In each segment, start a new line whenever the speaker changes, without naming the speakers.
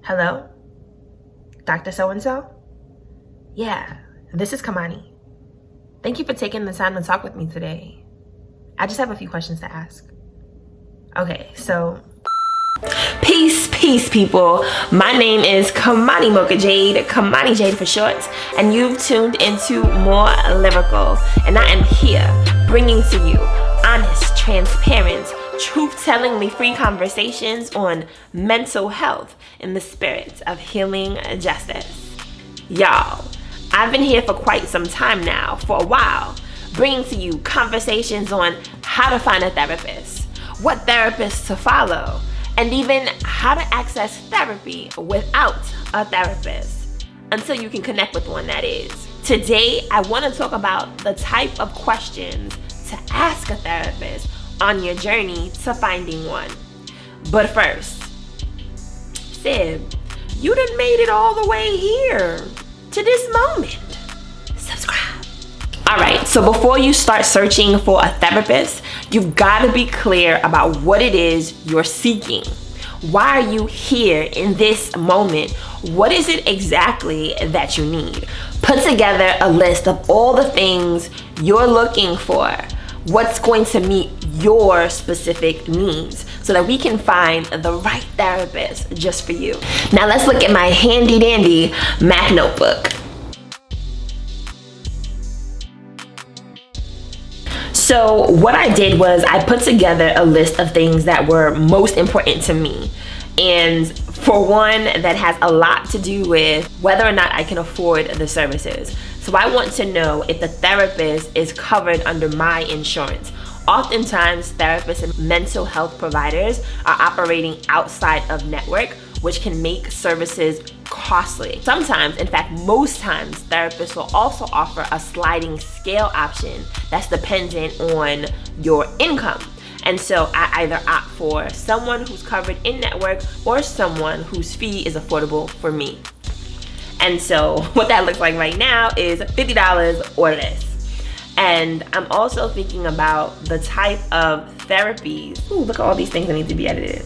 Hello? Dr. So-and-so? Yeah, this is Kymani. Thank you for taking the time to talk with me today. I just have a few questions to ask. Okay, so... Peace, people. My name is Kymani Mocha Jade, Kymani Jade for short, and you've tuned into More Lyrical, and I am here bringing to you honest, transparent, truth-tellingly free conversations on mental health in the spirit of healing justice. Y'all, I've been here for quite some time now, for a while, bringing to you conversations on how to find a therapist, what therapist to follow, and even how to access therapy without a therapist, until you can connect with one, that is. Today, I want to talk about the type of questions to ask a therapist on your journey to finding one. But first, Sib, you done made it all the way here to this moment. Subscribe. Alright, so before you start searching for a therapist, you've got to be clear about what it is you're seeking. Why are you here in this moment? What is it exactly that you need? Put together a list of all the things you're looking for. What's going to meet your specific needs so that we can find the right therapist just for you. Now let's look at my handy dandy Mac notebook. So what I did was I put together a list of things that were most important to me. And for one, that has a lot to do with whether or not I can afford the services. So I want to know if the therapist is covered under my insurance. Oftentimes, therapists and mental health providers are operating outside of network, which can make services costly. Sometimes, in fact, most times, therapists will also offer a sliding scale option that's dependent on your income. And so I either opt for someone who's covered in network or someone whose fee is affordable for me. And so what that looks like right now is $50 or less. And I'm also thinking about the type of therapies. Ooh, look at all these things that need to be edited.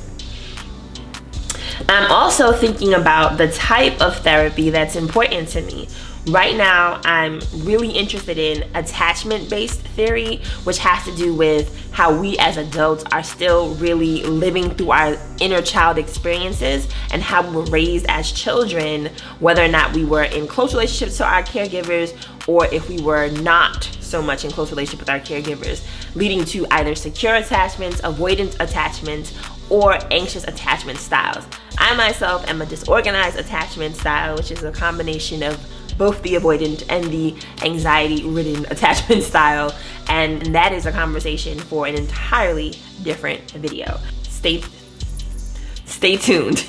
I'm also thinking about the type of therapy that's important to me. Right now, I'm really interested in attachment-based theory, which has to do with how we as adults are still really living through our inner child experiences and how we were raised as children, whether or not we were in close relationships to our caregivers or if we were not so much in close relationship with our caregivers, leading to either secure attachments, avoidant attachments, or anxious attachment styles. I myself am a disorganized attachment style, which is a combination of both the avoidant and the anxiety-ridden attachment style, and that is a conversation for an entirely different video. Stay tuned.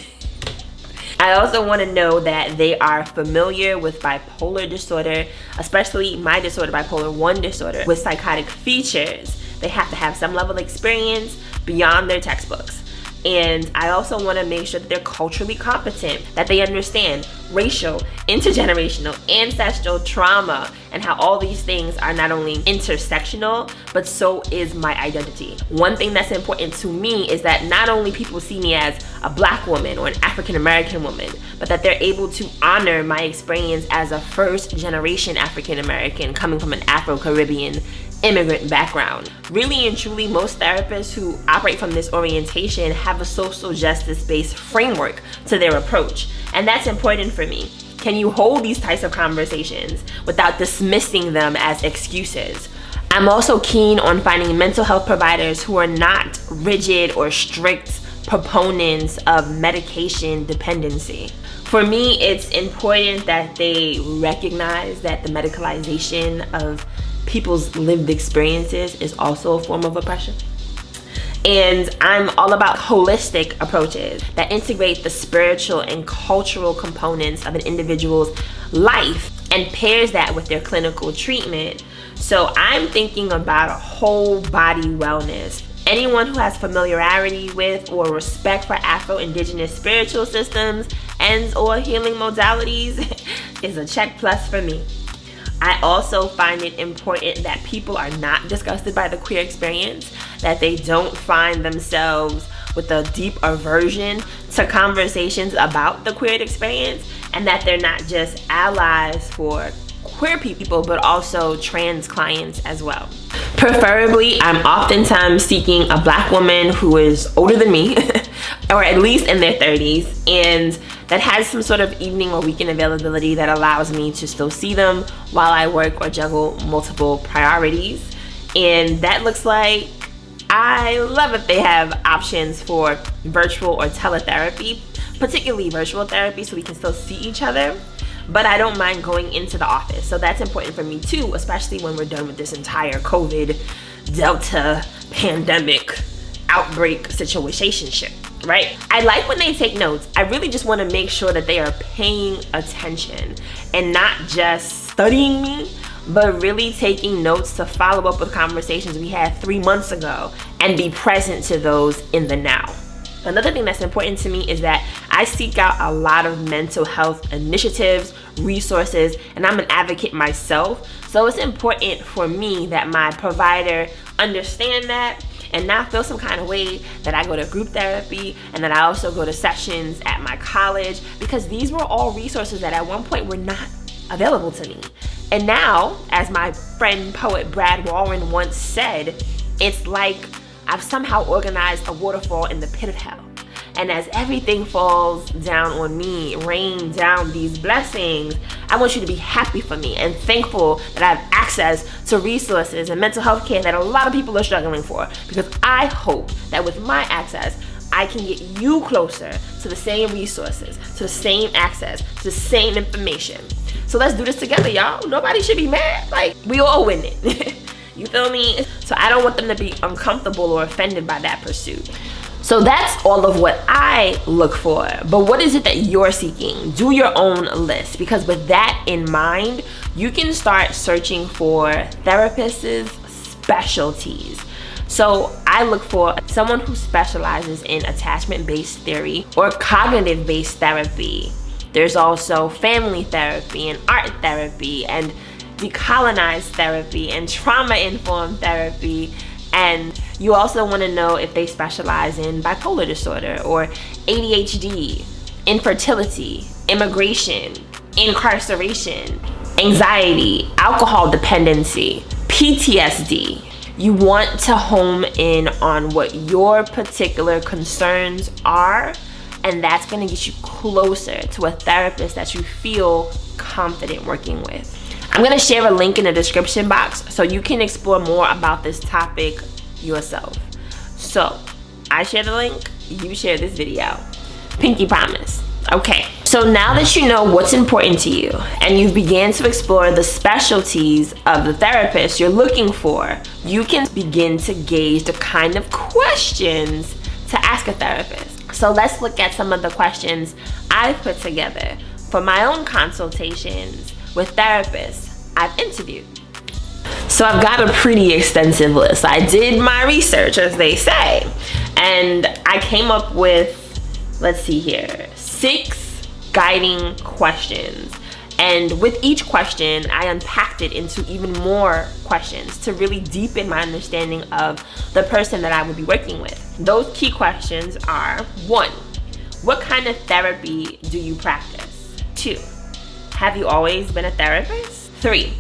I also want to know that they are familiar with bipolar disorder, especially my disorder, bipolar 1 disorder, with psychotic features. They have to have some level of experience beyond their textbooks. And I also want to make sure that they're culturally competent, that they understand racial, intergenerational, ancestral trauma, and how all these things are not only intersectional, but so is my identity. One thing that's important to me is that not only people see me as a Black woman or an African American woman, but that they're able to honor my experience as a first-generation African American coming from an Afro-Caribbean immigrant background. Really and truly, most therapists who operate from this orientation have a social justice-based framework to their approach, and that's important for me. Can you hold these types of conversations without dismissing them as excuses? I'm also keen on finding mental health providers who are not rigid or strict proponents of medication dependency. For me, it's important that they recognize that the medicalization of people's lived experiences is also a form of oppression. And I'm all about holistic approaches that integrate the spiritual and cultural components of an individual's life and pairs that with their clinical treatment. So I'm thinking about a whole body wellness. Anyone who has familiarity with or respect for Afro-Indigenous spiritual systems and or healing modalities is a check plus for me. I also find it important that people are not disgusted by the queer experience, that they don't find themselves with a deep aversion to conversations about the queer experience, and that they're not just allies for queer people, but also trans clients as well. Preferably, I'm oftentimes seeking a Black woman who is older than me, or at least in their 30s, and that has some sort of evening or weekend availability that allows me to still see them while I work or juggle multiple priorities. And that looks like, I love if they have options for virtual or teletherapy, particularly virtual therapy, so we can still see each other. But I don't mind going into the office. So that's important for me too, especially when we're done with this entire COVID Delta pandemic outbreak situation, right? I like when they take notes. I really just want to make sure that they are paying attention and not just studying me, but really taking notes to follow up with conversations we had 3 months ago and be present to those in the now. Another thing that's important to me is that I seek out a lot of mental health initiatives, resources, and I'm an advocate myself. So it's important for me that my provider understand that and not feel some kind of way that I go to group therapy and that I also go to sessions at my college, because these were all resources that at one point were not available to me. And now, as my friend poet Brad Warren once said, it's like I've somehow organized a waterfall in the pit of hell. And as everything falls down on me, rain down these blessings, I want you to be happy for me and thankful that I have access to resources and mental health care that a lot of people are struggling for. Because I hope that with my access, I can get you closer to the same resources, to the same access, to the same information. So let's do this together, y'all. Nobody should be mad. Like, we all win it. You feel me? So I don't want them to be uncomfortable or offended by that pursuit. So that's all of what I look for. But what is it that you're seeking? Do your own list, because with that in mind, you can start searching for therapists' specialties. So I look for someone who specializes in attachment-based theory or cognitive-based therapy. There's also family therapy and art therapy and decolonized therapy and trauma-informed therapy. And you also want to know if they specialize in bipolar disorder or ADHD, infertility, immigration, incarceration, anxiety, alcohol dependency, PTSD. You want to home in on what your particular concerns are, and that's going to get you closer to a therapist that you feel confident working with. I'm going to share a link in the description box so you can explore more about this topic yourself. So I share the link, you share this video. Pinky promise. Okay, so now that you know what's important to you and you've began to explore the specialties of the therapist you're looking for, you can begin to gauge the kind of questions to ask a therapist. So let's look at some of the questions I've put together for my own consultations with therapists I've interviewed. So I've got a pretty extensive list. I did my research, as they say, and I came up with, let's see here, 6 guiding questions. And with each question, I unpacked it into even more questions to really deepen my understanding of the person that I would be working with. Those key questions are: 1, what kind of therapy do you practice? 2, have you always been a therapist? 3,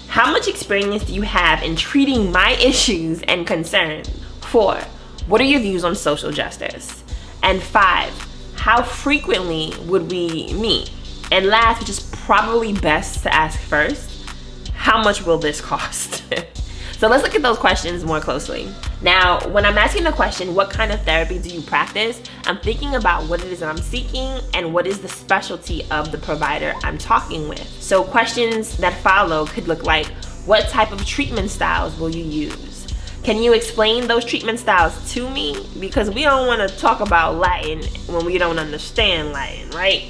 how much experience do you have in treating my issues and concerns? 4, what are your views on social justice? And 5, how frequently would we meet? And last, which is probably best to ask first, how much will this cost? So let's look at those questions more closely. Now, when I'm asking the question, what kind of therapy do you practice? I'm thinking about what it is that I'm seeking and what is the specialty of the provider I'm talking with. So questions that follow could look like, what type of treatment styles will you use? Can you explain those treatment styles to me? Because we don't want to talk about Latin when we don't understand Latin, right?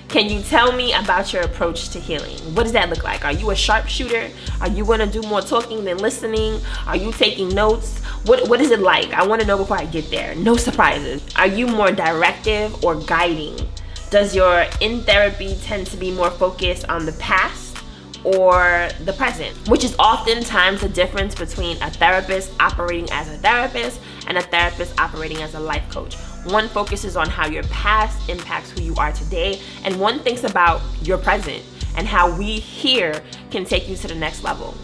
Can you tell me about your approach to healing? What does that look like? Are you a sharpshooter? Are you going to do more talking than listening? Are you taking notes? What is it like? I want to know before I get there. No surprises. Are you more directive or guiding? Does your in therapy tend to be more focused on the past or the present, which is oftentimes the difference between a therapist operating as a therapist and a therapist operating as a life coach. One focuses on how your past impacts who you are today, and one thinks about your present and how we here can take you to the next level.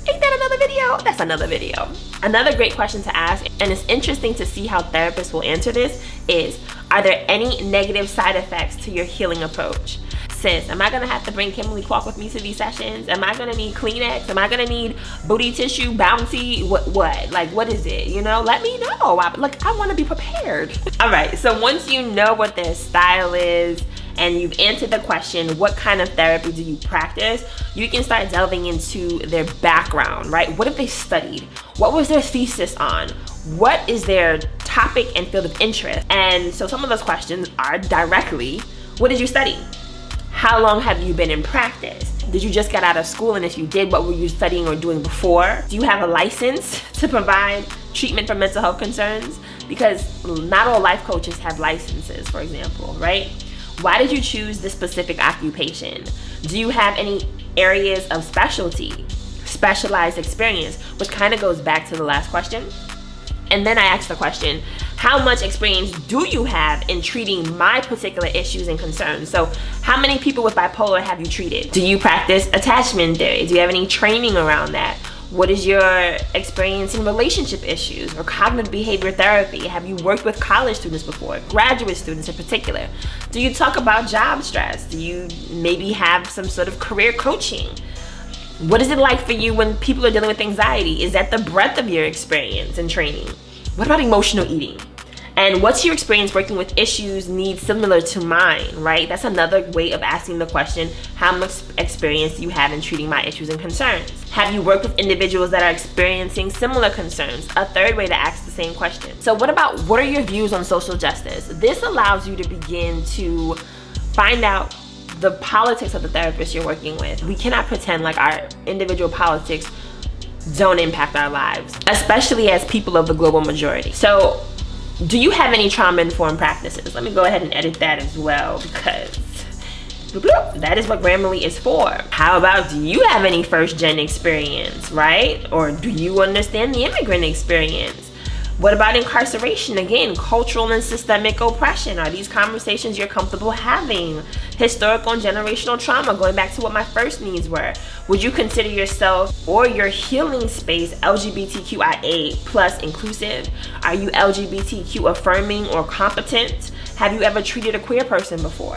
Ain't that another video? That's another video. Another great question to ask, and it's interesting to see how therapists will answer this, is, are there any negative side effects to your healing approach? Sis, am I gonna have to bring Kimberly Clark with me to these sessions? Am I gonna need Kleenex? Am I gonna need booty tissue, bouncy? What? Like, what is it? You know, let me know. I wanna be prepared. All right, so once you know what their style is, and you've answered the question, what kind of therapy do you practice? You can start delving into their background, right? What have they studied? What was their thesis on? What is their topic and field of interest? And so some of those questions are directly, what did you study? How long have you been in practice? Did you just get out of school? And if you did, what were you studying or doing before? Do you have a license to provide treatment for mental health concerns? Because not all life coaches have licenses, for example, right? Why did you choose this specific occupation? Do you have any areas of specialty, specialized experience, which kind of goes back to the last question? And then I asked the question, how much experience do you have in treating my particular issues and concerns? So how many people with bipolar have you treated? Do you practice attachment theory? Do you have any training around that? What is your experience in relationship issues or cognitive behavior therapy? Have you worked with college students before, graduate students in particular? Do you talk about job stress? Do you maybe have some sort of career coaching? What is it like for you when people are dealing with anxiety? Is that the breadth of your experience and training? What about emotional eating? And what's your experience working with issues, needs similar to mine, right? That's another way of asking the question, how much experience do you have in treating my issues and concerns? Have you worked with individuals that are experiencing similar concerns? A third way to ask the same question. So what are your views on social justice? This allows you to begin to find out the politics of the therapist you're working with. We cannot pretend like our individual politics don't impact our lives, especially as people of the global majority. So do you have any trauma-informed practices? Let me go ahead and edit that as well, because that is what Grammarly is for. How about, do you have any first-gen experience, right? Or do you understand the immigrant experience? What about incarceration? Again, cultural and systemic oppression. Are these conversations you're comfortable having? Historical and generational trauma, going back to what my first needs were. Would you consider yourself or your healing space LGBTQIA plus inclusive? Are you LGBTQ affirming or competent? Have you ever treated a queer person before?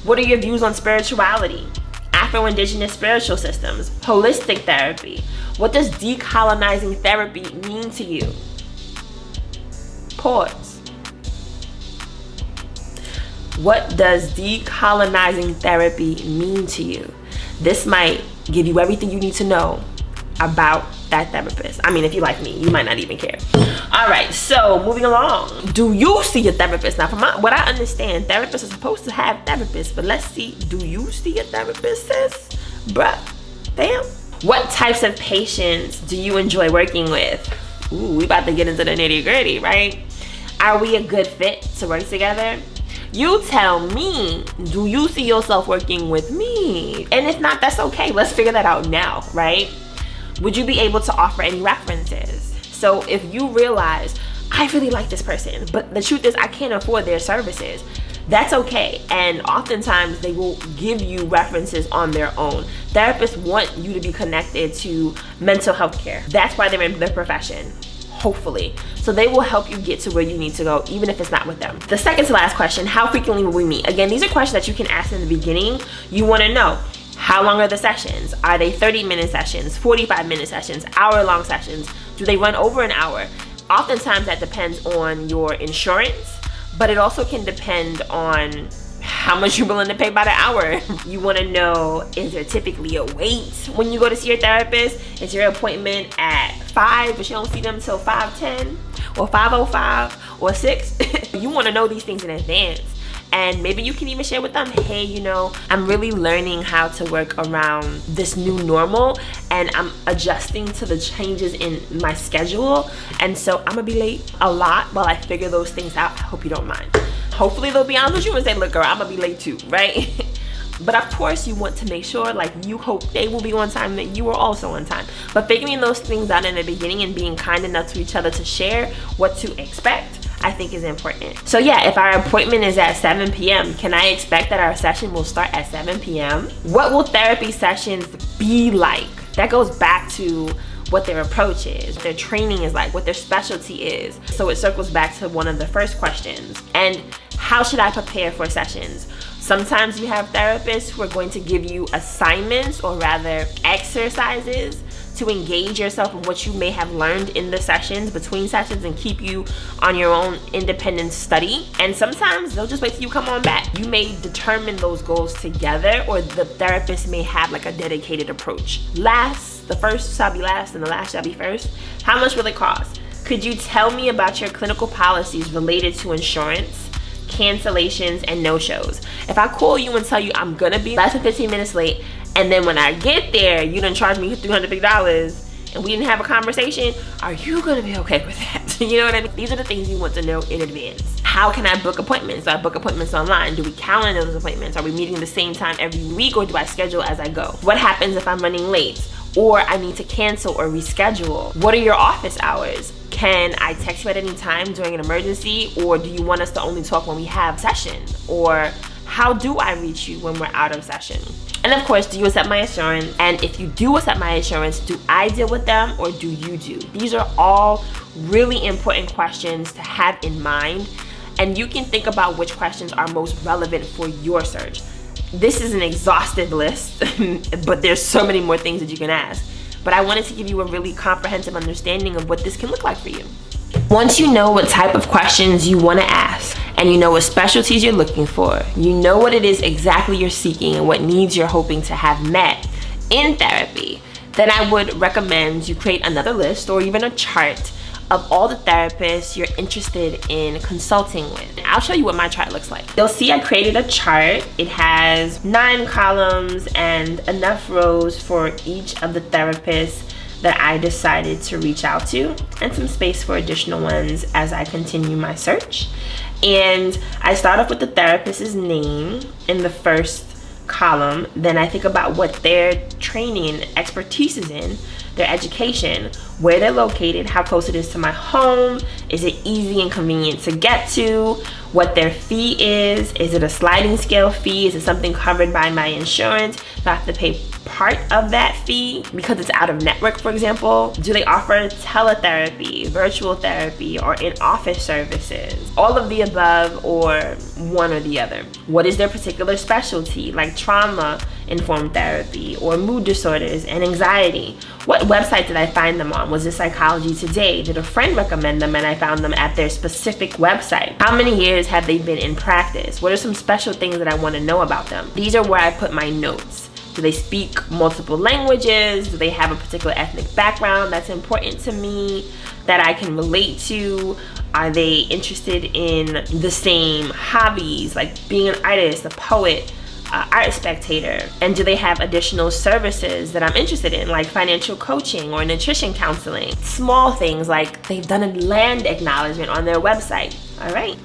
What are your views on spirituality? Afro-Indigenous spiritual systems, holistic therapy. What does decolonizing therapy mean to you? Pause. What does decolonizing therapy mean to you? This might give you everything you need to know about that therapist. I mean, if you like me, you might not even care. All right, so moving along. Do you see a therapist? Now, from what I understand, therapists are supposed to have therapists, but let's see, do you see a therapist, sis? Bruh, damn. What types of patients do you enjoy working with? Ooh, we about to get into the nitty gritty, right? Are we a good fit to work together? You tell me, do you see yourself working with me? And if not, that's okay. Let's figure that out now, right? Would you be able to offer any references? So if you realize, I really like this person, but the truth is I can't afford their services, that's okay. And oftentimes they will give you references on their own. Therapists want you to be connected to mental health care. That's why they're in their profession, hopefully. So they will help you get to where you need to go, even if it's not with them. The second to last question, how frequently will we meet? Again, these are questions that you can ask in the beginning. You wanna know, how long are the sessions? Are they 30-minute sessions, 45-minute sessions, hour-long sessions? Do they run over an hour? Oftentimes that depends on your insurance, but it also can depend on how much you're willing to pay by the hour. You wanna know, is there typically a wait when you go to see your therapist? Is your appointment at 5, but you don't see them till 5:10 or 5:05 or 6? You wanna know these things in advance. And maybe you can even share with them, hey, you know, I'm really learning how to work around this new normal and I'm adjusting to the changes in my schedule. And so I'm gonna be late a lot while I figure those things out. I hope you don't mind. Hopefully they'll be honest with you and say, look girl, I'm gonna be late too, right? But of course, you want to make sure, like, you hope they will be on time, that you are also on time. But figuring those things out in the beginning and being kind enough to each other to share what to expect, I think is important. So yeah, if our appointment is at 7 p.m., can I expect that our session will start at 7 p.m.? What will therapy sessions be like? That goes back to what their approach is, what their training is like, what their specialty is. So it circles back to one of the first questions. And how should I prepare for sessions? Sometimes you have therapists who are going to give you assignments, or rather exercises, to engage yourself in what you may have learned in the sessions, between sessions, and keep you on your own independent study. And sometimes they'll just wait till you come on back. You may determine those goals together, or the therapist may have like a dedicated approach. The first shall be last and the last shall be first. How much will it cost? Could you tell me about your clinical policies related to insurance, cancellations, and no-shows? If I call you and tell you I'm gonna be less than 15 minutes late, and then when I get there, you done charge me $300 big dollars, and we didn't have a conversation, are you gonna be okay with that? You know what I mean? These are the things you want to know in advance. How can I book appointments? Do I book appointments online? Do we calendar those appointments? Are we meeting the same time every week, or do I schedule as I go? What happens if I'm running late, or I need to cancel or reschedule? What are your office hours? Can I text you at any time during an emergency, or do you want us to only talk when we have session? Or how do I reach you when we're out of session? And of course, do you accept my insurance? And if you do accept my insurance, do I deal with them, or do you do? These are all really important questions to have in mind, and you can think about which questions are most relevant for your search. This is an exhaustive list, but there's so many more things that you can ask. But I wanted to give you a really comprehensive understanding of what this can look like for you. Once you know what type of questions you want to ask, and you know what specialties you're looking for, you know what it is exactly you're seeking and what needs you're hoping to have met in therapy, then I would recommend you create another list or even a chart of all the therapists you're interested in consulting with. I'll show you what my chart looks like. You'll see I created a chart. It has 9 columns and enough rows for each of the therapists that I decided to reach out to, and some space for additional ones as I continue my search. And I start off with the therapist's name in the first column. Then I think about what their training and expertise is in, their education, where they're located, how close it is to my home, is it easy and convenient to get to, what their fee is it a sliding scale fee, is it something covered by my insurance, do I have to pay part of that fee because it's out of network, for example? Do they offer teletherapy, virtual therapy, or in-office services? All of the above, or one or the other. What is their particular specialty, like trauma-informed therapy or mood disorders and anxiety? What website did I find them on? Was it Psychology Today? Did a friend recommend them and I found them at their specific website? How many years have they been in practice? What are some special things that I want to know about them? These are where I put my notes. Do they speak multiple languages? Do they have a particular ethnic background that's important to me, that I can relate to? Are they interested in the same hobbies, like being an artist, a poet, art spectator? And do they have additional services that I'm interested in, like financial coaching or nutrition counseling? Small things like they've done a land acknowledgement on their website. All right.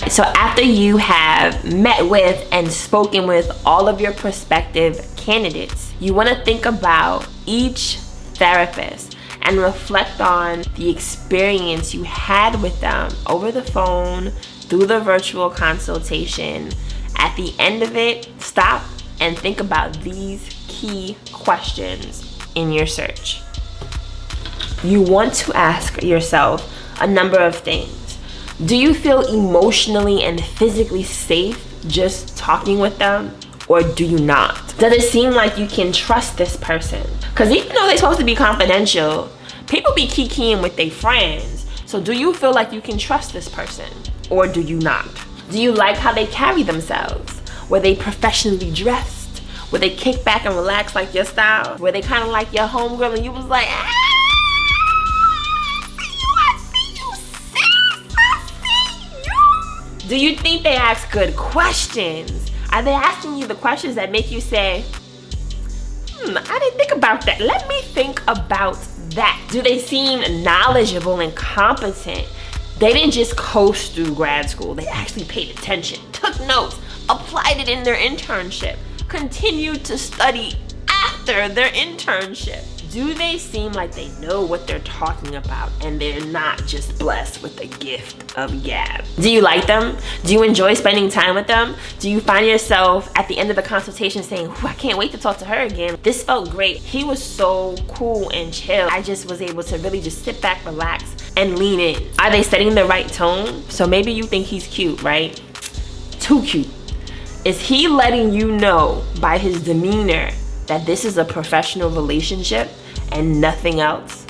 So after you have met with and spoken with all of your prospective candidates, you want to think about each therapist and reflect on the experience you had with them over the phone, through the virtual consultation. At the end of it, stop and think about these key questions in your search. You want to ask yourself a number of things. Do you feel emotionally and physically safe just talking with them, or do you not? Does it seem like you can trust this person? Because even though they're supposed to be confidential, people be kikiing with their friends. So do you feel like you can trust this person, or do you not? Do you like how they carry themselves? Were they professionally dressed? Were they kick back and relax like your style? Were they kind of like your homegirl and you was like, do you think they ask good questions? Are they asking you the questions that make you say, I didn't think about that. Let me think about that. Do they seem knowledgeable and competent? They didn't just coast through grad school. They actually paid attention, took notes, applied it in their internship, continued to study after their internship. Do they seem like they know what they're talking about and they're not just blessed with the gift of gab? Do you like them? Do you enjoy spending time with them? Do you find yourself at the end of the consultation saying, I can't wait to talk to her again? This felt great. He was so cool and chill. I just was able to really just sit back, relax, and lean in. Are they setting the right tone? So maybe you think he's cute, right? Too cute. Is he letting you know by his demeanor that this is a professional relationship and nothing else?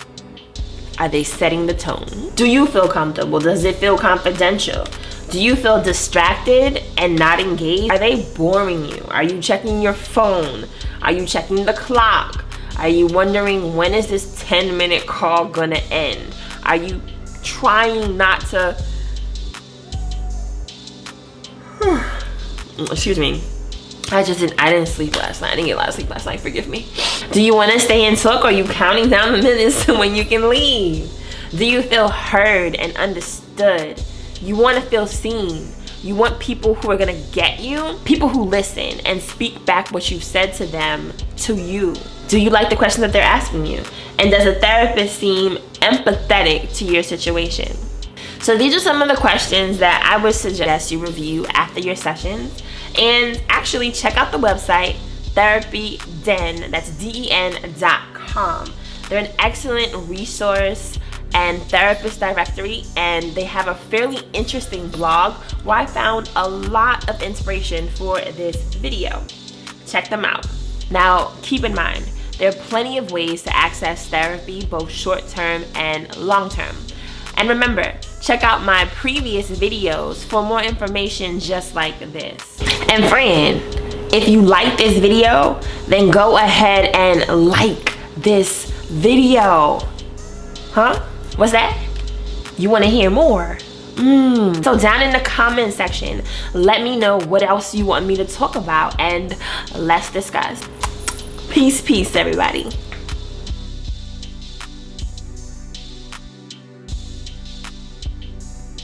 Are they setting the tone? Do you feel comfortable? Does it feel confidential? Do you feel distracted and not engaged? Are they boring you? Are you checking your phone? Are you checking the clock? Are you wondering, when is this 10-minute call gonna end? Are you trying not to excuse me, I didn't sleep last night. I didn't get a lot of sleep last night, forgive me. Do you want to stay and talk, or are you counting down the minutes to when you can leave? Do you feel heard and understood? You want to feel seen. You want people who are going to get you, people who listen and speak back what you've said to them to you. Do you like the questions that they're asking you? And does a therapist seem empathetic to your situation? So these are some of the questions that I would suggest you review after your sessions. And actually check out the website therapyden, that's den.com. They're an excellent resource and therapist directory, and they have a fairly interesting blog where I found a lot of inspiration for this video. Check them out. Now keep in mind, there are plenty of ways to access therapy, both short-term and long-term. And remember, check out my previous videos for more information just like this. And friend, if you like this video, then go ahead and like this video. Huh? What's that? You want to hear more? So down in the comment section, let me know what else you want me to talk about and let's discuss. Peace, everybody.